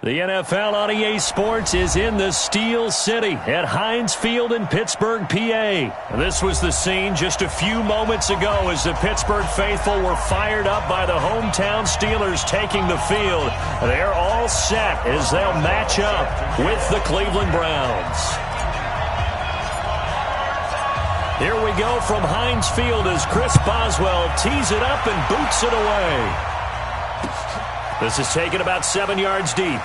The NFL on EA Sports is in the Steel City at Heinz Field in Pittsburgh, PA. This was the scene just a few moments ago as the Pittsburgh faithful were fired up by the hometown Steelers taking the field. They're all set as they'll match up with the Cleveland Browns. Here we go from Heinz Field as Chris Boswell tees it up and boots it away. This is taken about 7 yards deep.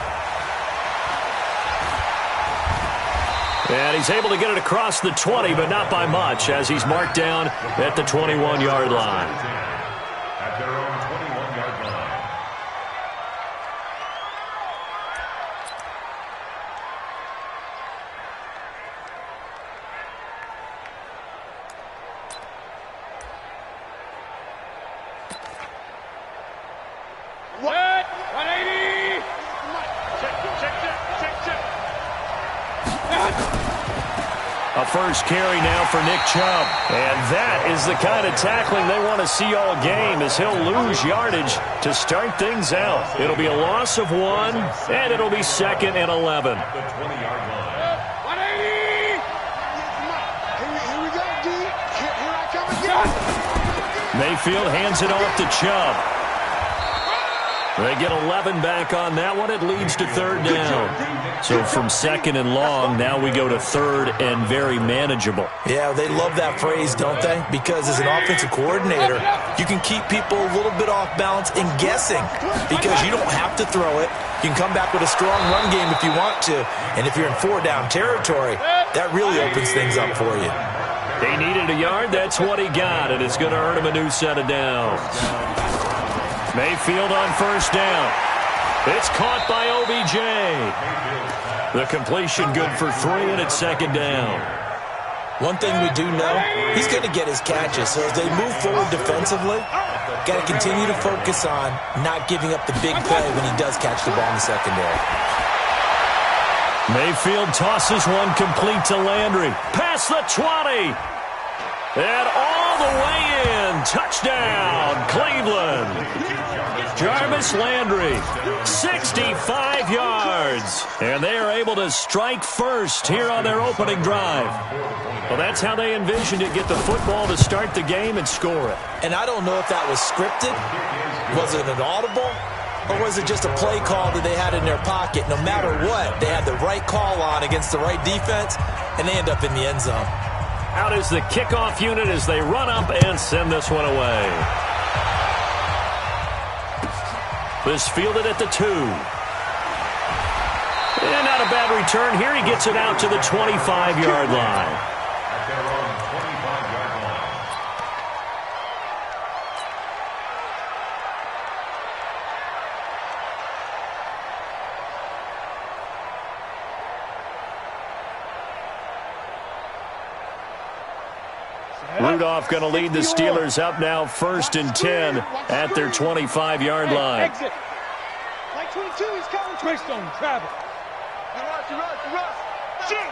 And he's able to get it across the 20, but not by much, as he's marked down at the 21-yard line. At their own 21-yard line. What? 180! Check. A first carry now for Nick Chubb. And that is the kind of tackling they want to see all game, as he'll lose yardage to start things out. It'll be a loss of 1, and it'll be 2nd and 11. The 20-yard line. 180! Here we go, D. Here I come again. Mayfield hands it off to Chubb. They get 11 back on that one. It leads to 3rd down. So from 2nd and long, now we go to 3rd and very manageable. Yeah, they love that phrase, don't they? Because as an offensive coordinator, you can keep people a little bit off balance and guessing, because you don't have to throw it. You can come back with a strong run game if you want to. And if you're in 4-down territory, that really opens things up for you. He needed a yard. That's what he got, and it's going to earn him a new set of downs. Mayfield on 1st down. It's caught by OBJ. The completion good for 3, and it's 2nd down. One thing we do know, he's going to get his catches. So as they move forward defensively, got to continue to focus on not giving up the big play when he does catch the ball in the secondary. Mayfield tosses one complete to Landry. Past the 20. And all the way in. Touchdown, Cleveland. Jarvis Landry, 65 yards. And they are able to strike first here on their opening drive. Well, that's how they envisioned it, get the football to start the game and score it. And I don't know if that was scripted. Was it an audible? Or was it just a play call that they had in their pocket? No matter what, they had the right call on against the right defense, and they end up in the end zone. Out is the kickoff unit as they run up and send this one away. This fielded at the 2. And not a bad return here. He gets it out to the 25-yard line. At their own 25-yard line. Rudolph going to lead the Steelers up now 1st and 10 at their 25-yard line. Exit. Like 22, he's coming. Twist on travel. Rush. Shoot.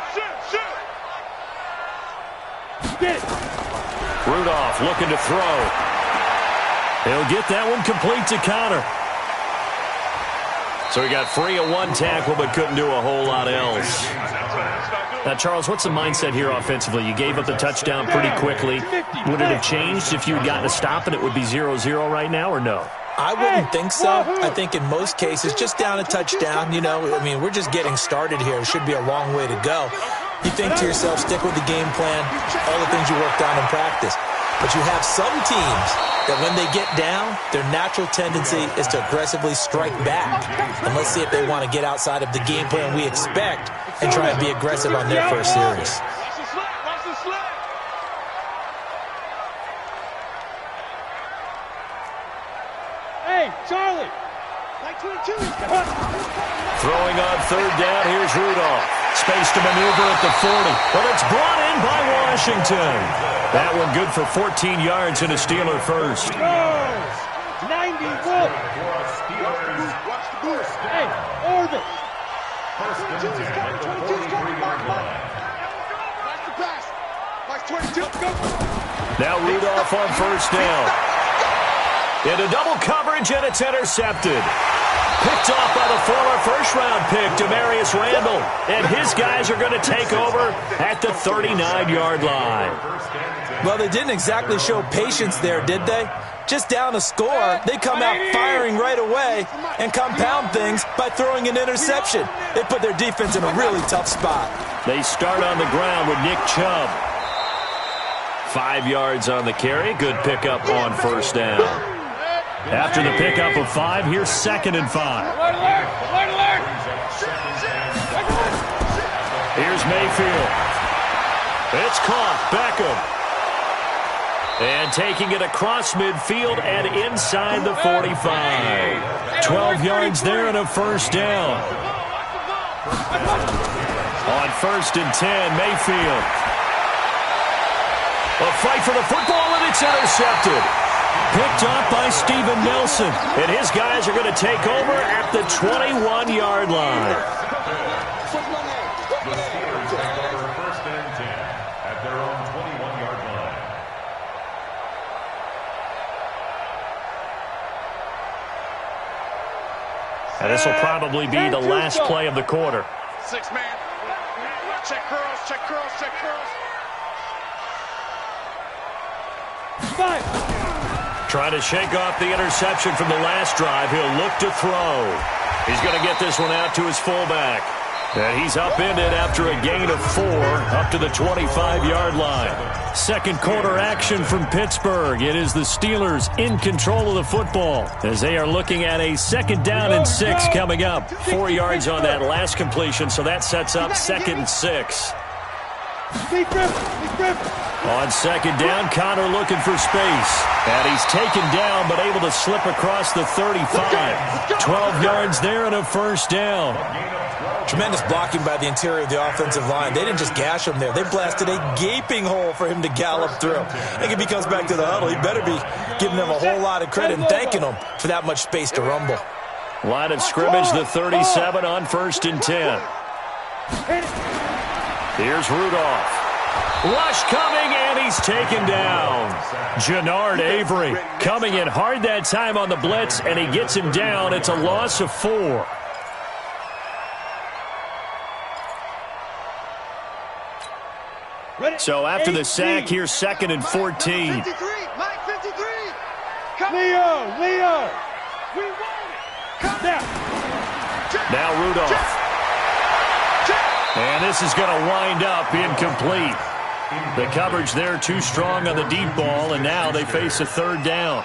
Get it. Rudolph looking to throw. He'll get that one complete to Connor. So he got free of 1 tackle but couldn't do a whole lot else. Now, Charles, what's the mindset here offensively? You gave up the touchdown pretty quickly. Would it have changed if you had gotten a stop and it would be 0-0 right now, or no? I wouldn't think so. I think in most cases, just down a touchdown, we're just getting started here. It should be a long way to go. You think to yourself, stick with the game plan, all the things you worked on in practice. But you have some teams that when they get down, their natural tendency is to aggressively strike back. And let's see if they want to get outside of the game plan we expect and try and be aggressive on their first series. Watch the slip. Hey, Charlie. Like 22, he's coming. Throwing on 3rd down, here's Rudolph. Space to maneuver at the 40. But it's brought in by Washington. That one good for 14 yards and a Steeler first. 90, Wolf. Watch the boost. Hey, orbit. 1st and 10 at the 43-yard line. Watch the pass. Watch 22. Go. Now Rudolph on 1st down. Into double coverage, and it's intercepted. Picked off by the former first-round pick, Demarius Randall. And his guys are going to take over at the 39-yard line. Well, they didn't exactly show patience there, did they? Just down a score, they come out firing right away and compound things by throwing an interception. They put their defense in a really tough spot. They start on the ground with Nick Chubb. 5 yards on the carry. Good pickup on first down. After the pickup of 5, here's 2nd and 5. Here's Mayfield. It's caught. Beckham. And taking it across midfield and inside the 45. 12 yards there and a first down. On 1st and 10, Mayfield. A fight for the football, and it's intercepted. Picked up by Steven Nelson. And his guys are going to take over at the 21-yard line. First and 10 at their own 21-yard line. And this will probably be the last play of the quarter. 6-man. Check curls, check curls, check curls. 5. Trying to shake off the interception from the last drive. He'll look to throw. He's going to get this one out to his fullback. And he's upended after a gain of 4 up to the 25-yard line. Second quarter action from Pittsburgh. It is the Steelers in control of the football as they are looking at a 2nd down and 6 coming up. 4 yards on that last completion, so that sets up 2nd and 6. On 2nd down, Connor looking for space. And he's taken down but able to slip across the 35. 12 yards there and a first down. Tremendous blocking by the interior of the offensive line. They didn't just gash him there. They blasted a gaping hole for him to gallop through. I think if he comes back to the huddle, he better be giving them a whole lot of credit and thanking them for that much space to rumble. Line of scrimmage, the 37 on 1st and 10. Here's Rudolph. Rush coming, and he's taken down. Jannard Avery coming in hard that time on the blitz, and he gets him down. It's a loss of 4. So after the sack, here's 2nd and 14. 53, Mike 53. Leo. We want it. Come down. Now Rudolph. And this is going to wind up incomplete. The coverage there too strong on the deep ball, and now they face a 3rd down.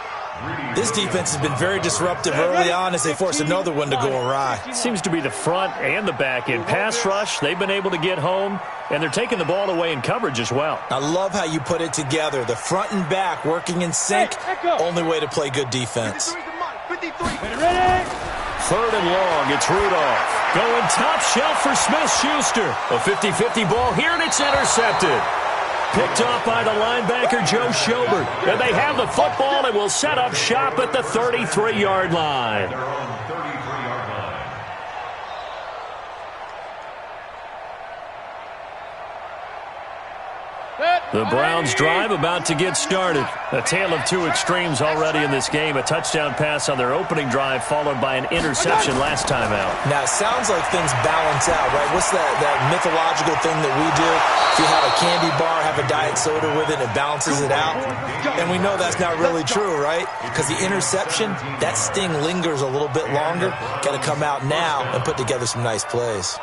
This defense has been very disruptive early on as they force another one to go awry. Seems to be the front and the back end. Pass rush, they've been able to get home, and they're taking the ball away in coverage as well. I love how you put it together. The front and back working in sync, only way to play good defense. 3rd and long, it's Rudolph. Going top shelf for Smith-Schuster. A 50-50 ball here, and it's intercepted. Picked off by the linebacker, Joe Schobert. And they have the football and will set up shop at the 33-yard line. The Browns drive about to get started. A tale of two extremes already in this game. A touchdown pass on their opening drive followed by an interception last time out. Now, it sounds like things balance out, right? What's that mythological thing that we do? If you have a candy bar, have a diet soda with it, it balances it out. And we know that's not really true, right? Because the interception, that sting lingers a little bit longer. Got to come out now and put together some nice plays.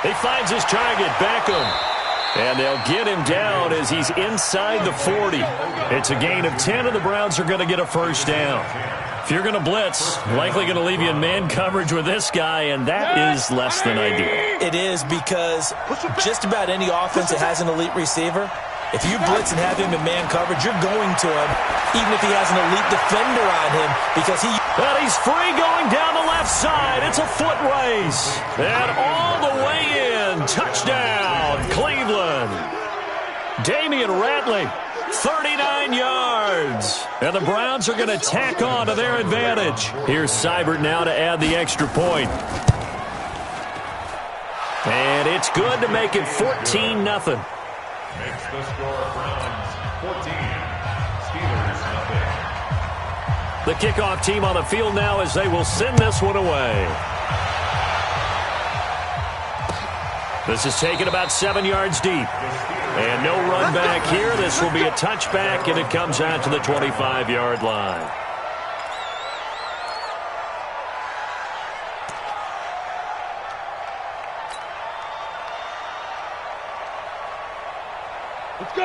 He finds his target, Beckham. And they'll get him down as he's inside the 40. It's a gain of 10, and the Browns are going to get a first down. If you're going to blitz, likely going to leave you in man coverage with this guy, and that is less than ideal. It is, because just about any offense that has an elite receiver, if you blitz and have him in man coverage, you're going to him, even if he has an elite defender on him, because he... Well, he's free going down the left side. It's a foot race. And all the way in. Touchdown, Cleveland. Damian Ratley, 39 yards. And the Browns are going to tack on to their advantage. Here's Seibert now to add the extra point. And it's good to make it 14-0. Makes the score Browns 14, Steelers nothing. The kickoff team on the field now as they will send this one away. This is taken about 7 yards deep. And no run back here. This will be a touchback, and it comes out to the 25-yard line.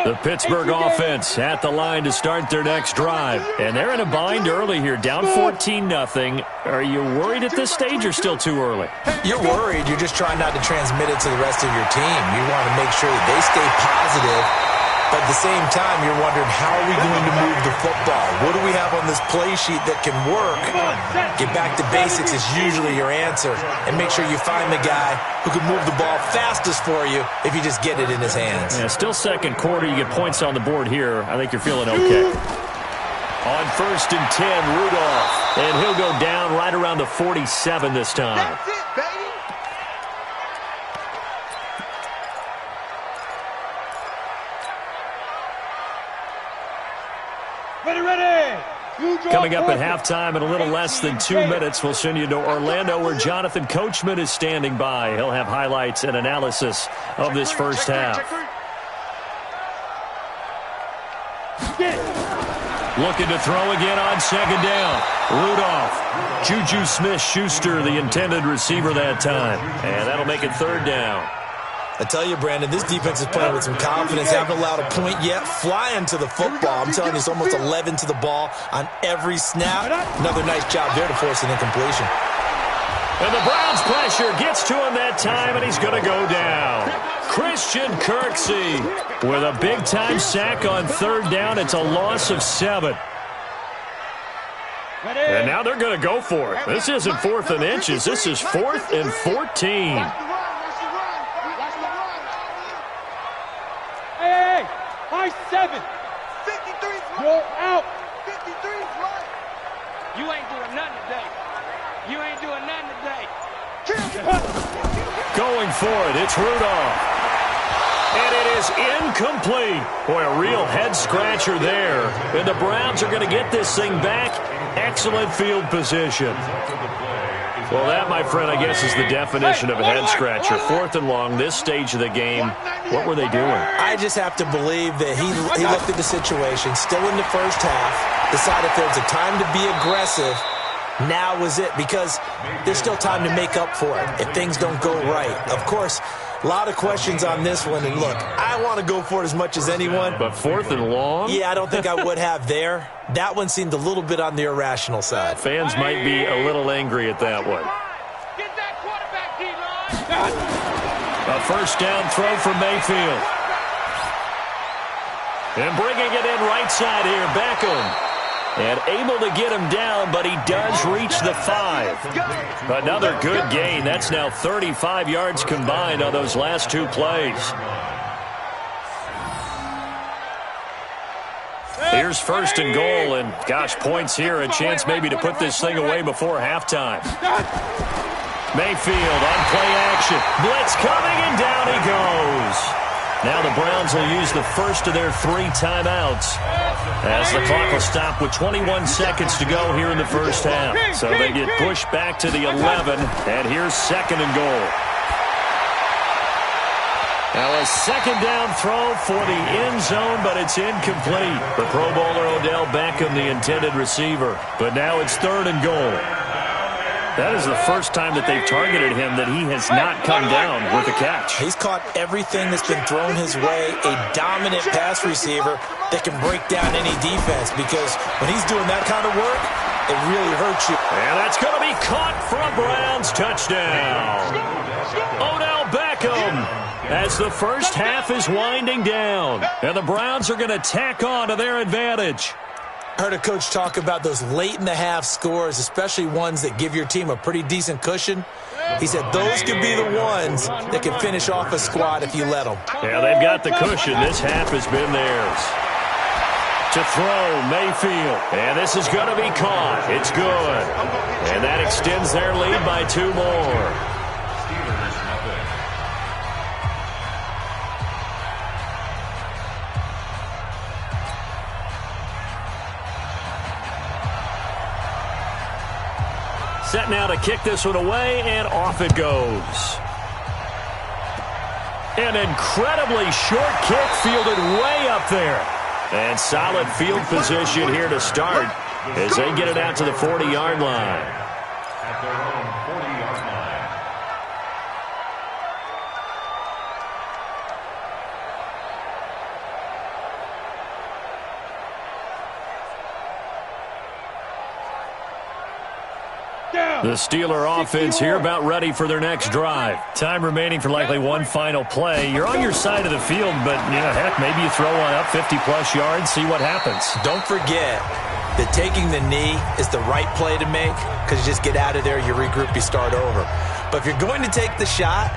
The Pittsburgh offense at the line to start their next drive. And they're in a bind early here, down 14-0. Are you worried at this stage or still too early? You're worried. You're just trying not to transmit it to the rest of your team. You want to make sure that they stay positive. But at the same time, you're wondering, how are we going to move the football? What do we have on this play sheet that can work? Get back to basics is usually your answer. And make sure you find the guy who can move the ball fastest for you if you just get it in his hands. Yeah, still second quarter. You get points on the board here. I think you're feeling okay. On 1st and 10, Rudolph. And he'll go down right around the 47 this time. That's it, baby. Ready. Coming up at halftime in a little less than 2 minutes, we'll send you to Orlando where Jonathan Coachman is standing by. He'll have highlights and analysis of this first half. Looking to throw again on 2nd down. Rudolph. Juju Smith-Schuster, the intended receiver that time. And that'll make it 3rd down. I tell you, Brandon, this defense is playing with some confidence. Haven't allowed a point yet. Flying to the football. I'm telling you, it's almost 11 to the ball on every snap. Another nice job there to force an incompletion. And the Browns pressure gets to him that time, and he's going to go down. Christian Kirksey with a big-time sack on 3rd down. It's a loss of 7. And now they're going to go for it. This isn't 4th and inches. This is 4th and 14. Hey, high 7. 53's You're out. 53's right. You ain't doing nothing today. You ain't doing nothing today. Going for it, it's Rudolph. And it is incomplete. Boy, a real head-scratcher there. And the Browns are going to get this thing back. Excellent field position. Well, that, my friend, I guess is the definition of a head-scratcher. 4th and long, this stage of the game. What were they doing? I just have to believe that he looked at the situation, still in the first half, decided if there was a time to be aggressive, now was it, because there's still time to make up for it if things don't go right. Of course, a lot of questions on this one, and look, I want to go for it as much as anyone. But 4th and long? Yeah, I don't think I would have there. That one seemed a little bit on the irrational side. Fans might be a little angry at that one. Get that quarterback, D-line. A 1st down throw for Mayfield. And bringing it in right side here, Beckham. And able to get him down, but he does reach the 5. Another good gain. That's now 35 yards combined on those last 2 plays. Here's 1st and goal, and gosh, points here. A chance maybe to put this thing away before halftime. Mayfield on play action. Blitz coming, and down he goes. Now the Browns will use the first of their 3 timeouts as the clock will stop with 21 seconds to go here in the first half. So they get pushed back to the 11, and here's 2nd and goal. Now a 2nd down throw for the end zone, but it's incomplete. The Pro Bowler Odell Beckham, the intended receiver. But now it's 3rd and goal. That is the first time that they've targeted him that he has not come down with a catch. He's caught everything that's been thrown his way, a dominant pass receiver that can break down any defense, because when he's doing that kind of work, it really hurts you. And that's going to be caught for a Browns touchdown. Odell Beckham as the first half is winding down. And the Browns are going to tack on to their advantage. I heard a coach talk about those late-in-the-half scores, especially ones that give your team a pretty decent cushion. He said those could be the ones that can finish off a squad if you let them. Yeah, they've got the cushion. This half has been theirs. To throw, Mayfield. And this is going to be caught. It's good. And that extends their lead by 2 more. Set now to kick this one away, and off it goes. An incredibly short kick fielded way up there. And solid field position here to start as they get it out to the 40-yard line. At their own 40-yard line. The Steeler offense here about ready for their next drive. Time remaining for likely one final play. You're on your side of the field, but, heck, maybe you throw one up 50-plus yards, see what happens. Don't forget that taking the knee is the right play to make because you just get out of there, you regroup, you start over. But if you're going to take the shot,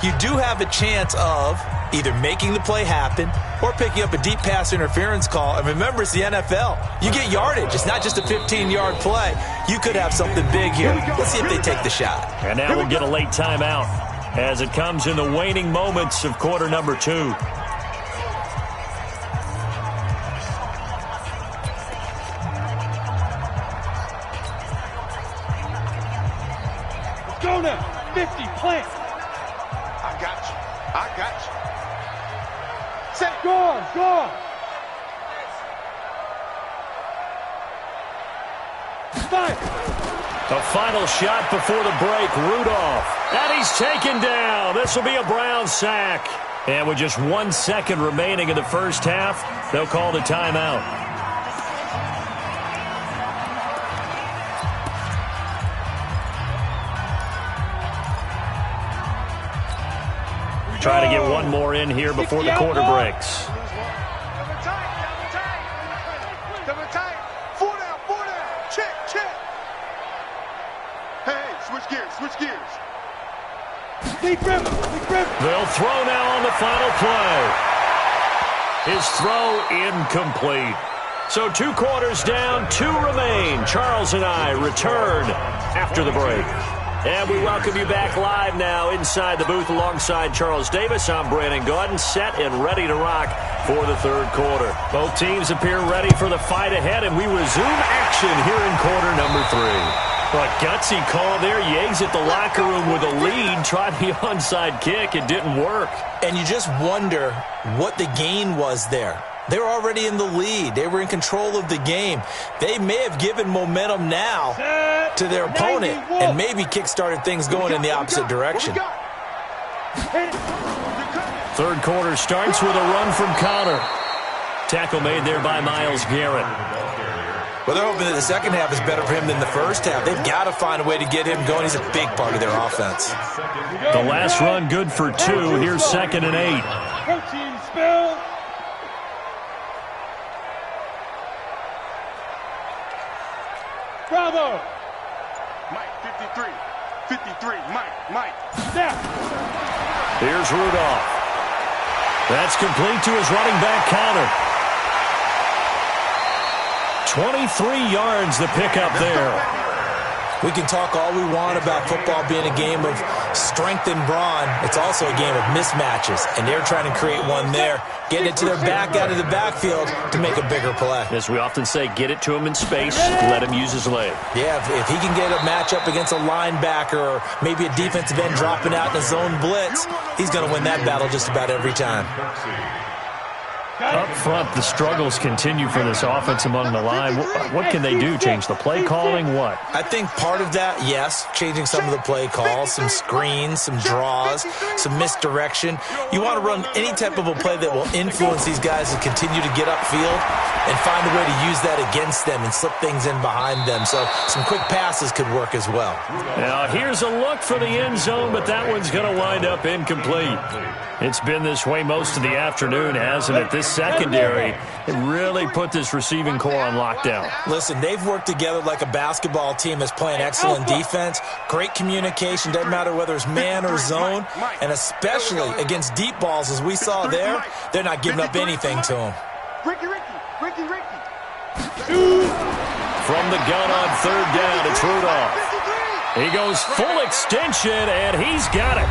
you do have a chance of either making the play happen or picking up a deep pass interference call. And remember, it's the NFL. You get yardage. It's not just a 15-yard play. You could have something big here. Let's see if they take the shot. And now we'll get a late timeout as it comes in the waning moments of quarter number 2. Let's go now. 50, plant. I got you. I got you. Set, go on, go on. Fire. The final shot before the break, Rudolph. And he's taken down. This will be a Brown sack. And with just 1 second remaining in the first half, they'll call the timeout. Try to get one more in here before the quarter breaks. Double tight. 4 down, 4 down. Check, check. Hey, switch gears, switch gears. Deep rim, deep rim. They'll throw now on the final play. His throw incomplete. So 2 quarters down, 2 remain. Charles and I return after the break. And we welcome you back live now inside the booth alongside Charles Davis. I'm Brandon Gaudin, set and ready to rock for the third quarter. Both teams appear ready for the fight ahead, and we resume action here in quarter number 3. But gutsy call there. You exit the locker room with a lead. Tried the onside kick. It didn't work. And you just wonder what the gain was there. They were already in the lead. They were in control of the game. They may have given momentum now to their opponent and maybe kick-started things going in the opposite direction. Third quarter starts with a run from Connor. Tackle made there by Myles Garrett. Well, they're hoping that the second half is better for him than the first half. They've got to find a way to get him going. He's a big part of their offense. The last run good for 2. Here's 2nd and 8. Protein spill. Bravo. Mike, 53. 53, Mike. Snap. Here's Rudolph. That's complete to his running back, Connor. 23 yards the pickup there. We can talk all we want about football being a game of strength and brawn. It's also a game of mismatches, and they're trying to create one there, getting it to their back out of the backfield to make a bigger play. As we often say, get it to him in space, let him use his leg. Yeah, if he can get a matchup against a linebacker or maybe a defensive end dropping out in a zone blitz, he's going to win that battle just about every time. Up front, the struggles continue for this offense among the line. What can they do? Change the play calling? What? I think part of that, yes, changing some of the play calls, some screens, some draws, some misdirection. You want to run any type of a play that will influence these guys to continue to get upfield and find a way to use that against them and slip things in behind them. So some quick passes could work as well. Now here's a look for the end zone, but that one's going to wind up incomplete. It's been this way most of the afternoon, hasn't it? This secondary, it really put this receiving core on lockdown. Listen, they've worked together like a basketball team that's playing excellent defense. Great communication, doesn't matter whether it's man or zone. And especially against deep balls, as we saw there, they're not giving up anything to them. Ricky. From the gun on third down, it's Rudolph. He goes full extension, and he's got it.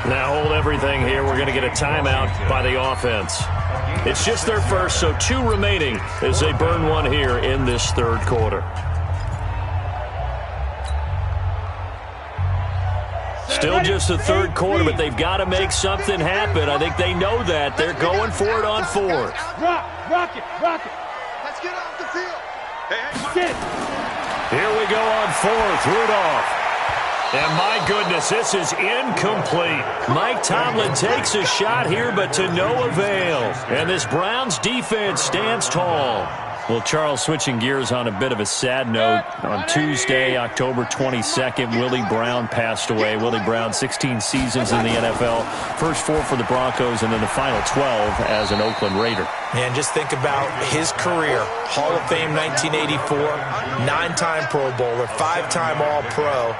Now hold everything here. We're going to get a timeout by the offense. It's just their first, so 2 remaining as they burn one here in this third quarter. Still just the third quarter, but they've got to make something happen. I think they know that. They're going for it on 4. Rock it. Let's get off the field. Hey. Here we go on 4th. Rudolph. And my goodness, this is incomplete. Mike Tomlin takes a shot here, but to no avail. And this Browns defense stands tall. Well, Charles, switching gears on a bit of a sad note. On Tuesday, October 22nd, Willie Brown passed away. Willie Brown, 16 seasons in the NFL. First 4 for the Broncos, and then the final 12 as an Oakland Raider. Man, just think about his career. Hall of Fame 1984, 9-time Pro Bowler, 5-time All-Pro.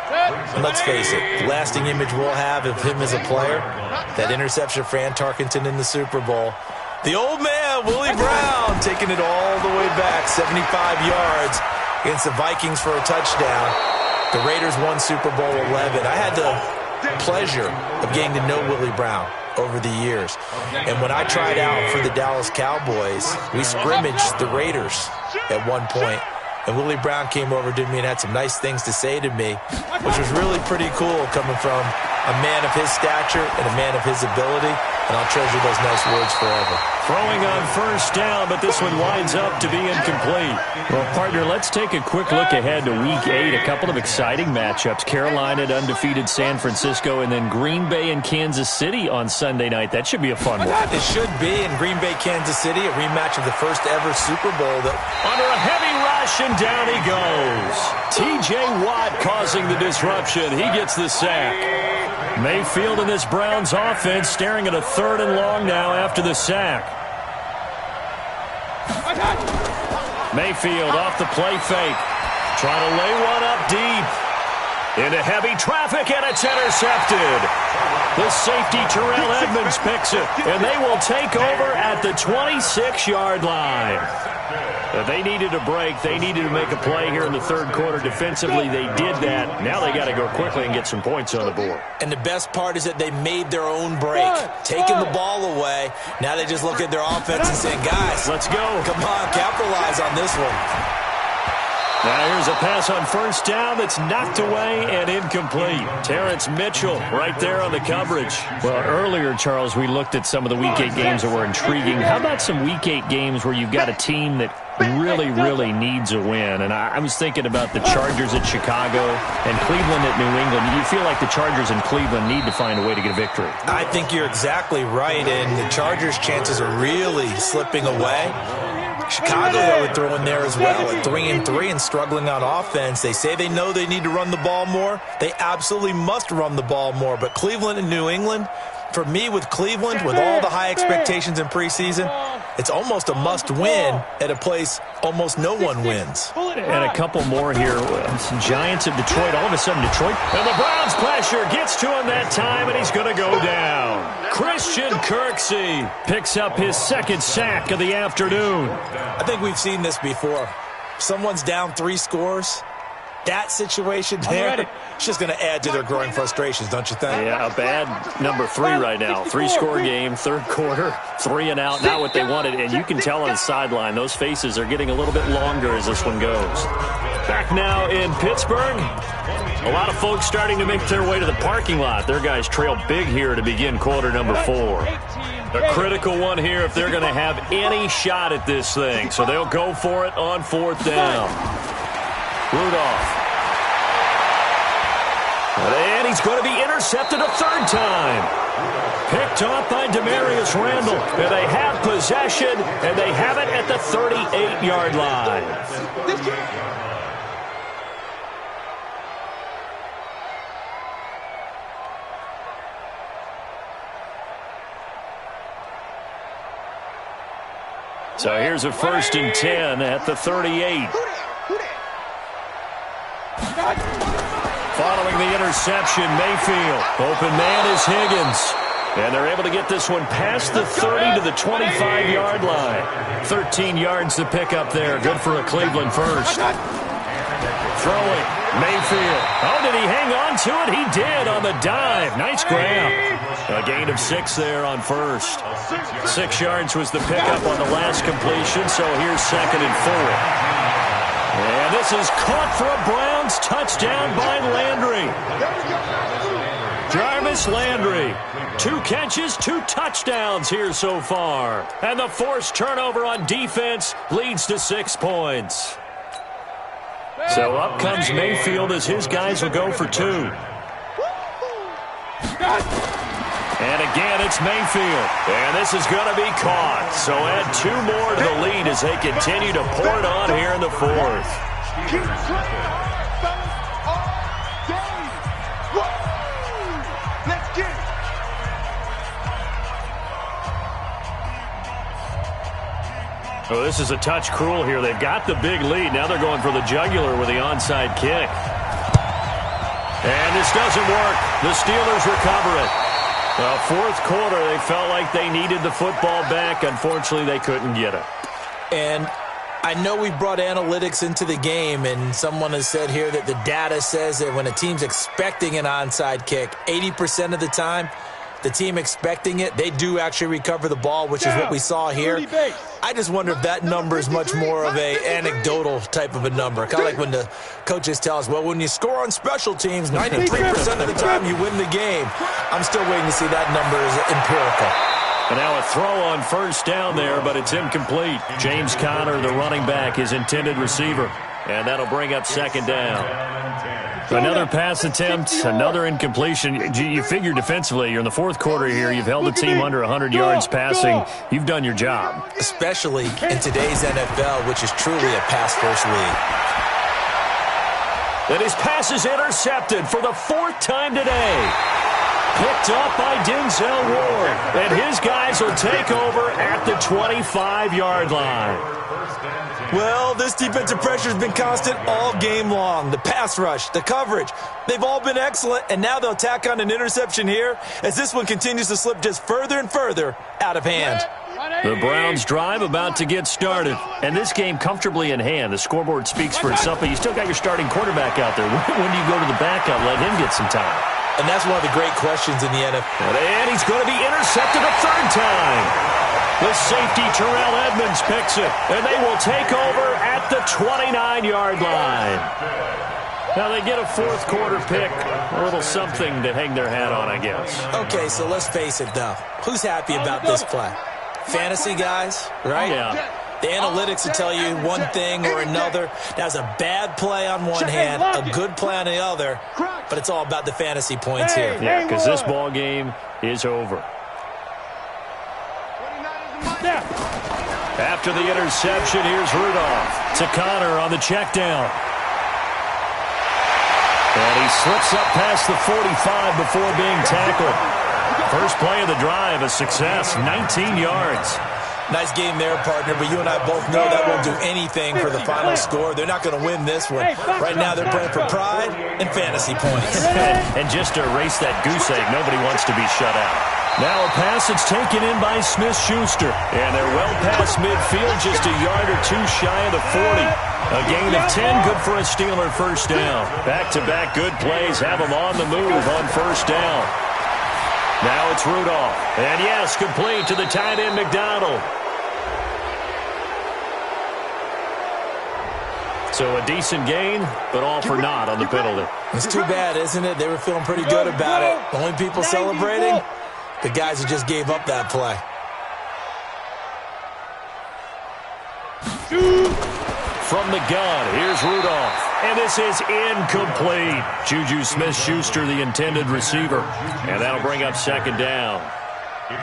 And let's face it, the lasting image we'll have of him as a player, that interception for Fran Tarkenton in the Super Bowl. The old man, Willie Brown, taking it all the way back, 75 yards against the Vikings for a touchdown. The Raiders won Super Bowl 11. I had the pleasure of getting to know Willie Brown over the years. And when I tried out for the Dallas Cowboys, we scrimmaged the Raiders at one point. And Willie Brown came over to me and had some nice things to say to me, which was really pretty cool coming from a man of his stature and a man of his ability. And I'll treasure those nice words forever. Throwing on first down, but this one winds up to be incomplete. Well, partner, let's take a quick look ahead to Week 8. A couple of exciting matchups. Carolina at undefeated San Francisco, and then Green Bay and Kansas City on Sunday night. That should be a fun one. It should be. In Green Bay, Kansas City, a rematch of the first ever Super Bowl. Under a heavy rush, and down he goes. T.J. Watt causing the disruption. He gets the sack. Mayfield and this Browns offense staring at a 3rd and long now after the sack. Mayfield off the play fake. Trying to lay one up deep. Into heavy traffic, and it's intercepted. The safety, Terrell Edmonds, picks it, and they will take over at the 26-yard line. They needed a break. They needed to make a play here in the third quarter. Defensively, they did that. Now they got to go quickly and get some points on the board. And the best part is that they made their own break, taking the ball away. Now they just look at their offense and saying, guys, let's go. Come on, capitalize on this one. Now here's a pass on first down that's knocked away and incomplete. Terrence Mitchell right there on the coverage. Well, earlier, Charles, we looked at some of the Week 8 games that were intriguing. How about some Week 8 games where you've got a team that really needs a win? And I was thinking about the Chargers at Chicago and Cleveland at New England. You feel like the Chargers and Cleveland need to find a way to get a victory. I think you're exactly right, and the Chargers' chances are really slipping away. Chicago, though, would throw in there as well at 3-3 and struggling on offense. They say they know they need to run the ball more. They absolutely must run the ball more. But Cleveland and New England, for me with Cleveland, with all the high expectations in preseason, it's almost a must-win at a place almost no one wins. And a couple more here. Giants of Detroit, all of a sudden Detroit. And the Browns pressure gets to him that time, and he's going to go down. Christian Kirksey picks up his 2nd sack of the afternoon. I think we've seen this before. Someone's down 3 scores. That situation there, it's just going to add to their growing frustrations, don't you think? Yeah, a bad number 3 right now. 3-score game, third quarter, 3 and out, not what they wanted. And you can tell on the sideline, those faces are getting a little bit longer as this one goes. Back now in Pittsburgh. A lot of folks starting to make their way to the parking lot. Their guys trail big here to begin quarter number 4. A critical one here if they're going to have any shot at this thing. So they'll go for it on 4th down. Rudolph. And he's going to be intercepted a 3rd time. Picked off by Demarius Randall. And they have possession, and they have it at the 38-yard line. So here's a 1st and 10 at the 38. Following the interception, Mayfield. Open man is Higgins. And they're able to get this one past the 30 to the 25-yard line. 13 yards to pick up there. Good for a Cleveland first. Throwing, Mayfield. Oh, did he hang on to it? He did on the dive. Nice grab. A gain of 6 there on first. 6 yards was the pickup on the last completion, so here's 2nd and 4. And this is caught for a Browns touchdown by Landry. Jarvis Landry. 2 catches, 2 touchdowns here so far. And the forced turnover on defense leads to 6 points. So up comes Mayfield as his guys will go for 2. And again, it's Mayfield. And this is going to be caught. So add 2 more to the lead as they continue to pour it on here in the 4th. Keep playing hard, fellas, all day. Woo! Let's get it. Oh, this is a touch cruel here. They've got the big lead. Now they're going for the jugular with the onside kick. And this doesn't work. The Steelers recover it. Well, 4th quarter, they felt like they needed the football back. Unfortunately, they couldn't get it. And I know we brought analytics into the game, and someone has said here that the data says that when a team's expecting an onside kick, 80% of the time, the team expecting it, they do actually recover the ball, which is what we saw here. I just wonder if that number is much more of a anecdotal type of a number. Kind of like when the coaches tell us, well, when you score on special teams, 93% of the time you win the game. I'm still waiting to see that number is empirical. And now a throw on 1st down there, but it's incomplete. James Conner, the running back, his intended receiver. And that'll bring up 2nd down. Another pass attempt, another incompletion. You figure defensively, you're in the 4th quarter here. You've held the team under 100 yards passing. You've done your job. Especially in today's NFL, which is truly a pass-first league. And his pass is intercepted for the 4th time today. Picked up by Denzel Ward. And his guys will take over at the 25-yard line. Well, this defensive pressure has been constant all game long. The pass rush, the coverage, they've all been excellent, and now they'll tack on an interception here as this one continues to slip just further and further out of hand. The Browns drive about to get started, and this game comfortably in hand. The scoreboard speaks for itself, but you still got your starting quarterback out there. When do you go to the backup, let him get some time? And that's one of the great questions in the NFL. And he's going to be intercepted a 3rd time. The safety, Terrell Edmonds, picks it, and they will take over at the 29-yard line. Now they get a 4th quarter pick, a little something to hang their hat on, I guess. Okay, so let's face it, though. Who's happy about this play? Fantasy guys, right? Yeah. The analytics will tell you one thing or another. That's a bad play on one hand, a good play on the other, but it's all about the fantasy points here. Yeah, because this ball game is over. After the interception, here's Rudolph to Conner on the check down. And he slips up past the 45 before being tackled. First play of the drive, a success, 19 yards. Nice game there, partner, but you and I both know that won't do anything for the final score. They're not going to win this one. Right now they're playing for pride and fantasy points. And just to erase that goose egg, nobody wants to be shut out. Now a pass that's taken in by Smith-Schuster. And they're well past midfield, just a yard or 2 shy of the 40. A gain of 10, good for a Steeler 1st down. Back-to-back good plays have them on the move on 1st down. Now it's Rudolph. And yes, complete to the tight end McDonald. So a decent gain, but all for naught on the penalty. It's too bad, isn't it? They were feeling pretty good about it. The only people celebrating, the guys who just gave up that play. From the gun, here's Rudolph. And this is incomplete. Juju Smith-Schuster, the intended receiver. And that'll bring up 2nd down.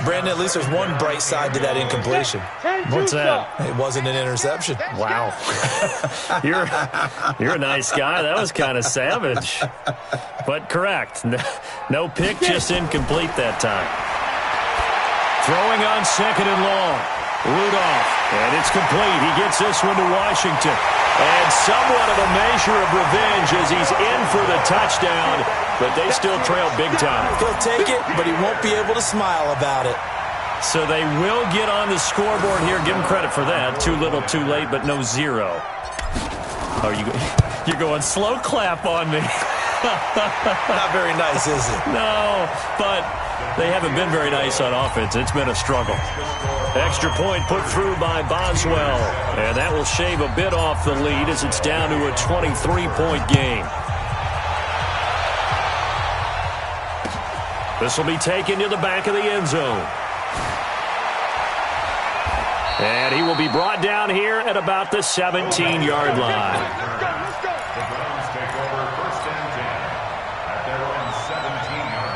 Brandon, at least there's one bright side to that incompletion. What's that? It wasn't an interception. Wow. You're a nice guy. That was kind of savage. But correct. No pick, just incomplete that time. Throwing on 2nd and long. Rudolph And it's complete. He gets this one to Washington. And somewhat of a measure of revenge as he's in for the touchdown, but they still trail big time. He'll take it, but he won't be able to smile about it. So they will get on the scoreboard here. Give him credit for that. Too little, too late, but no zero. Oh, you're going slow clap on me. Not very nice, is it? No, but they haven't been very nice on offense. It's been a struggle. Extra point put through by Boswell. And that will shave a bit off the lead as it's down to a 23-point game. This will be taken to the back of the end zone. And he will be brought down here at about the 17-yard line. The Browns take over 1st and 10 at their own 17-yard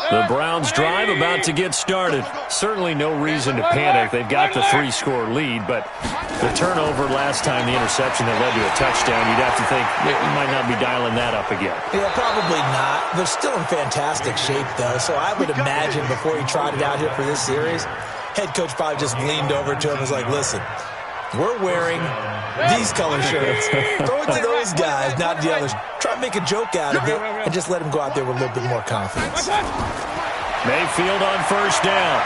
line. The Browns drive about to get started. Certainly no reason to panic. They've got the 3-score lead, but the turnover last time, the interception that led to a touchdown, you'd have to think you might not be dialing that up again. Yeah, probably not. They're still in fantastic shape, though, so I would imagine before he trotted out here for this series, head coach probably just leaned over to him and was like, listen, we're wearing these color shirts. Throw it to those guys, not the others. Try to make a joke out of it and just let him go out there with a little bit more confidence. Mayfield on 1st down.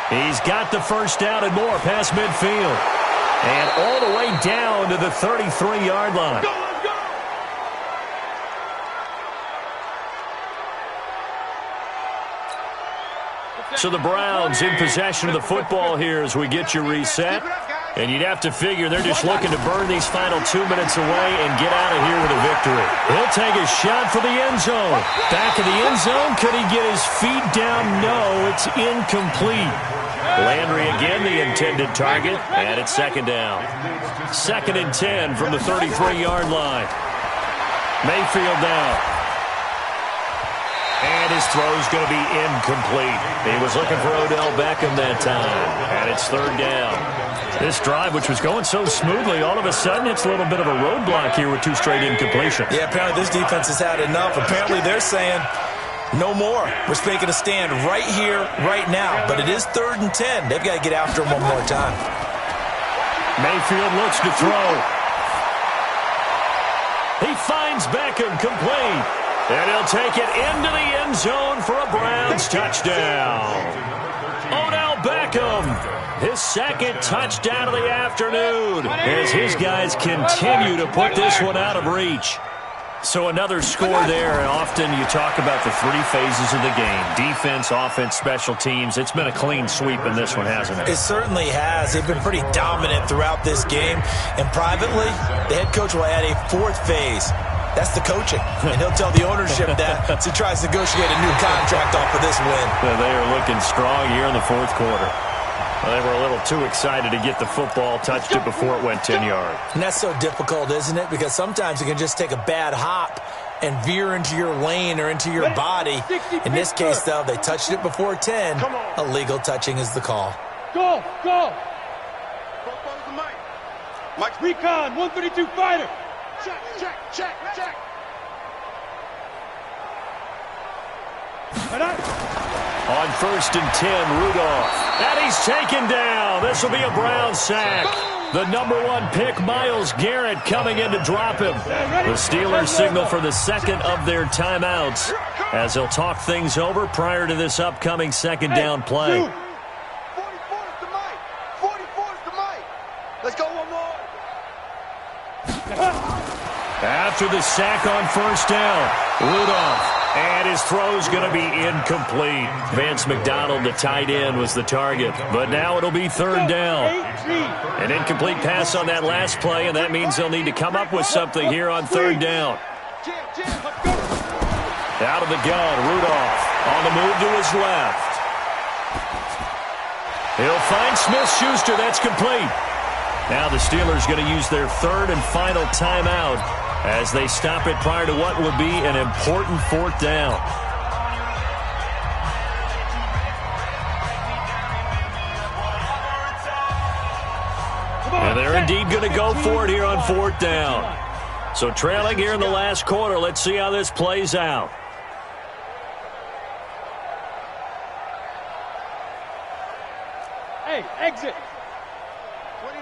He's got the 1st down and more past midfield. And all the way down to the 33-yard line. So the Browns in possession of the football here as we get you reset. And you'd have to figure they're just looking to burn these final 2 minutes away and get out of here with a victory. He'll take a shot for the end zone. Back of the end zone. Could he get his feet down? No, it's incomplete. Landry again, the intended target, and it's 2nd down. 2nd and 10 from the 33-yard line. Mayfield down. And his throw's going to be incomplete. He was looking for Odell Beckham that time, and it's 3rd down. This drive, which was going so smoothly, all of a sudden it's a little bit of a roadblock here with 2 straight incompletions. Yeah, apparently this defense has had enough. Apparently they're saying, no more. We're making a stand right here, right now. But it is 3rd and 10. They've got to get after him one more time. Mayfield looks to throw. He finds Beckham complete. And he'll take it into the end zone for a Browns touchdown. Odell Beckham, his 2nd touchdown of the afternoon, as his guys continue to put this one out of reach. So another score there, and often you talk about the 3 phases of the game. Defense, offense, special teams. It's been a clean sweep in this one, hasn't it? It certainly has. They've been pretty dominant throughout this game. And privately, the head coach will add a 4th phase. That's the coaching. And he'll tell the ownership that as he tries to negotiate a new contract off of this win. They are looking strong here in the 4th quarter. Well, they were a little too excited to get the football, touched it before it went 10 yards. And that's so difficult, isn't it? Because sometimes you can just take a bad hop and veer into your lane or into your body. In this case, though, they touched it before 10. Illegal touching is the call. Go, go. Mike, recon, 132 fighter. Check, check, check, check. On 1st and 10, Rudolph. And he's taken down. This will be a Brown sack. The #1 pick, Myles Garrett, coming in to drop him. The Steelers signal for the 2nd of their timeouts as they'll talk things over prior to this upcoming 2nd down play. 44 is the mic. 44 is the mic. Let's go one more. After the sack on 1st down, Rudolph. And his throw's going to be incomplete. Vance McDonald, the tight end, was the target. But now it'll be 3rd down. An incomplete pass on that last play, and that means they'll need to come up with something here on 3rd down. Out of the gun, Rudolph on the move to his left. He'll find Smith-Schuster. That's complete. Now the Steelers going to use their 3rd and final timeout as they stop it prior to what would be an important 4th down. And they're indeed going to go for it here on 4th down. So trailing here in the last quarter, let's see how this plays out. Hey, exit.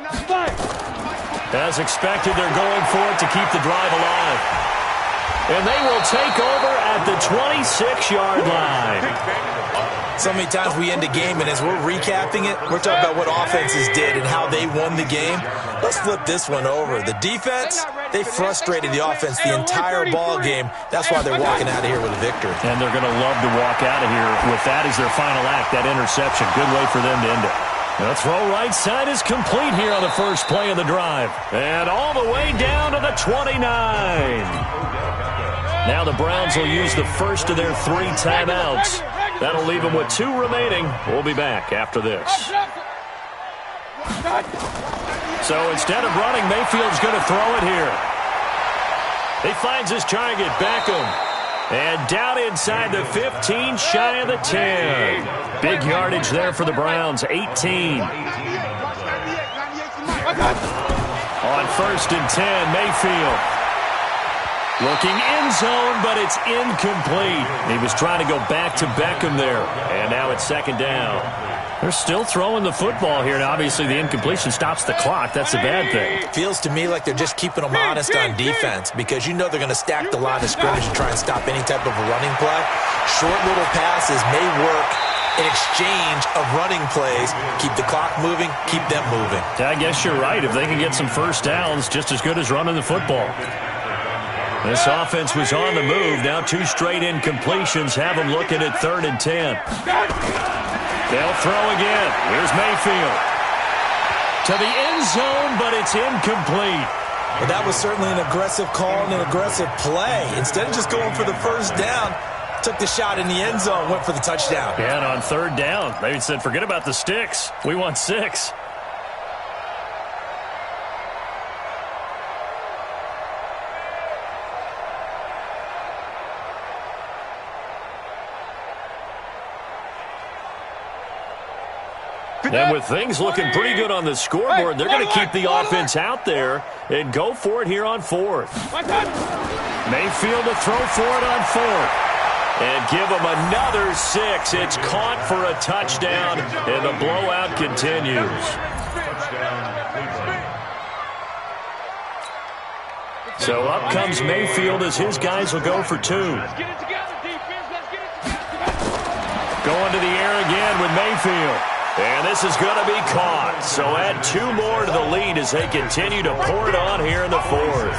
29. As expected, they're going for it to keep the drive alive. And they will take over at the 26-yard line. So many times we end a game, and as we're recapping it, we're talking about what offenses did and how they won the game. Let's flip this one over. The defense, they frustrated the offense the entire ball game. That's why they're walking out of here with a victory. And they're going to love to walk out of here with that as their final act, that interception. Good way for them to end it. The throw right side is complete here on the first play of the drive. And all the way down to the 29. Now the Browns will use the first of their 3 timeouts. That'll leave them with 2 remaining. We'll be back after this. So instead of running, Mayfield's going to throw it here. He finds his target, Beckham. And down inside the 15, shy of the 10. Big yardage there for the Browns, 18. On first and 10, Mayfield. Looking end zone, but it's incomplete. He was trying to go back to Beckham there. And now it's second down. They're still throwing the football here, and obviously the incompletion stops the clock. That's a bad thing. Feels to me like they're just keeping them honest on defense because you know they're going to stack the line of scrimmage and try and stop any type of a running play. Short little passes may work in exchange of running plays. Keep the clock moving, keep them moving. I guess you're right. If they can get some first downs, just as good as running the football. This offense was on the move. Now 2 straight incompletions have them looking at 3rd and 10. They'll throw again. Here's Mayfield. To the end zone, but it's incomplete. Well, that was certainly an aggressive call and an aggressive play. Instead of just going for the first down, took the shot in the end zone, went for the touchdown. Yeah, and on 3rd down, they said, forget about the sticks. We want 6. And with things looking pretty good on the scoreboard, they're going to keep the offense out there and go for it here on 4th. Mayfield to throw for it on 4th. And give them another 6. It's caught for a touchdown, and the blowout continues. So up comes Mayfield as his guys will go for 2. Going to the air again with Mayfield. And this is going to be caught. So add 2 more to the lead as they continue to pour it on here in the 4th.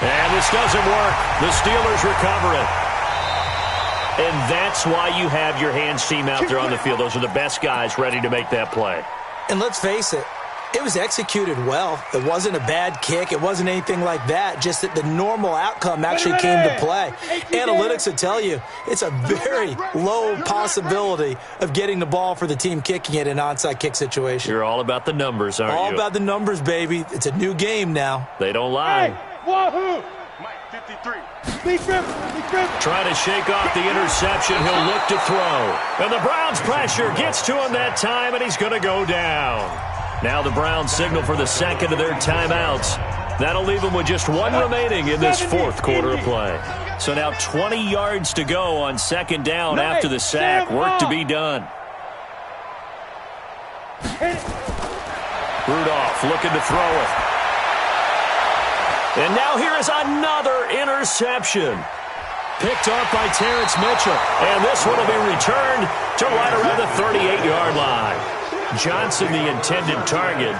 And this doesn't work. The Steelers recover it. And that's why you have your hands team out there on the field. Those are the best guys ready to make that play. And let's face it, it was executed well. It wasn't a bad kick. It wasn't anything like that. Just that the normal outcome actually came to play. Analytics will tell you it's a very low possibility of getting the ball for the team kicking it in an onside kick situation. You're all about the numbers, aren't you? All about the numbers, baby. It's a new game now. They don't lie. Hey, wahoo! Mike 53. Trying to shake off the interception. He'll look to throw. And the Browns pressure gets to him that time, and he's going to go down. Now the Browns signal for the second of their timeouts. That'll leave them with just 1 remaining in this 4th quarter of play. So now 20 yards to go on 2nd down after the sack. Work to be done. Rudolph looking to throw it. And now here is another interception. Picked off by Terrence Mitchell. And this one will be returned to right around the 38-yard line. Johnson, the intended target.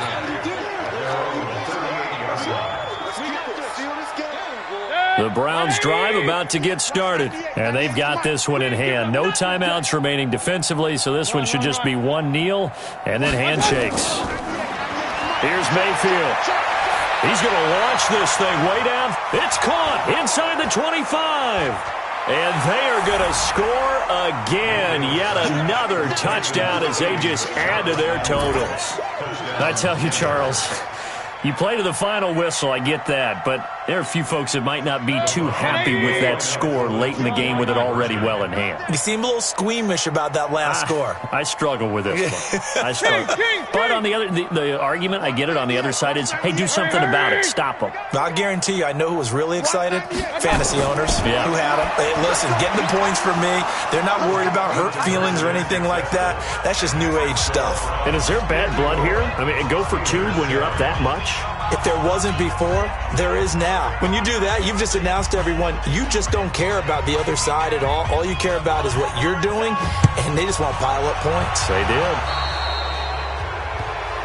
The Browns drive about to get started. And they've got this one in hand. No timeouts remaining defensively, so this one should just be 1 kneel and then handshakes. Here's Mayfield. He's going to launch this thing way down. It's caught inside the 25. And they are going to score again. Yet another touchdown as they just add to their totals. I tell you, Charles, you play to the final whistle, I get that. But there are a few folks that might not be too happy with that score late in the game with it already well in hand. You seem a little squeamish about that last score. I struggle with this one. I struggle. But on the argument, I get it, on the other side is, hey, do something about it. Stop them. I guarantee you, I know who was really excited. Fantasy owners who had them. Hey, listen, getting the points for me. They're not worried about hurt feelings or anything like that. That's just new age stuff. And is there bad blood here? I mean, go for 2 when you're up that much? If there wasn't before, there is now. When you do that, you've just announced to everyone, you just don't care about the other side at all. All you care about is what you're doing, and they just want to pile up points. They did.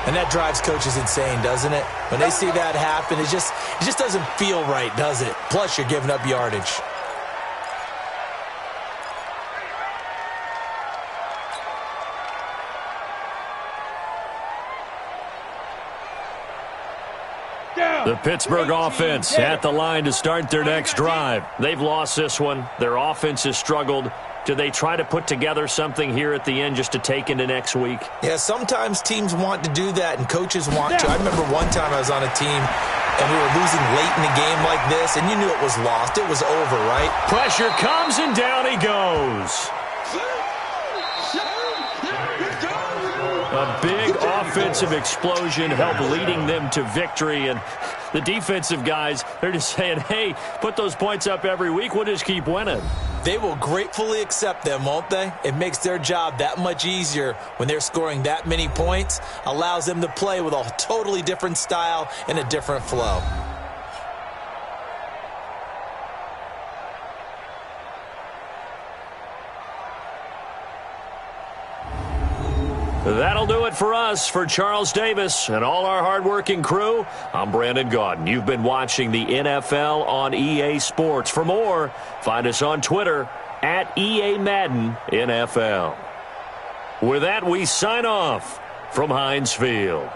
And that drives coaches insane, doesn't it? When they see that happen, it just doesn't feel right, does it? Plus, you're giving up yardage. The Pittsburgh offense at the line to start their next drive. They've lost this one. Their offense has struggled. Do they try to put together something here at the end just to take into next week? Yeah, sometimes teams want to do that and coaches want to. I remember one time I was on a team and we were losing late in a game like this, and you knew it was lost. It was over, right? Pressure comes, and down he goes. A big offensive explosion helped leading them to victory, and the defensive guys, they're just saying, hey, put those points up every week. We'll just keep winning. They will gratefully accept them, won't they? It makes their job that much easier when they're scoring that many points, allows them to play with a totally different style and a different flow. That'll do it for us. For Charles Davis and all our hardworking crew, I'm Brandon Gaudin. You've been watching the NFL on EA Sports. For more, find us on Twitter at EA Madden NFL. With that, we sign off from Heinz Field.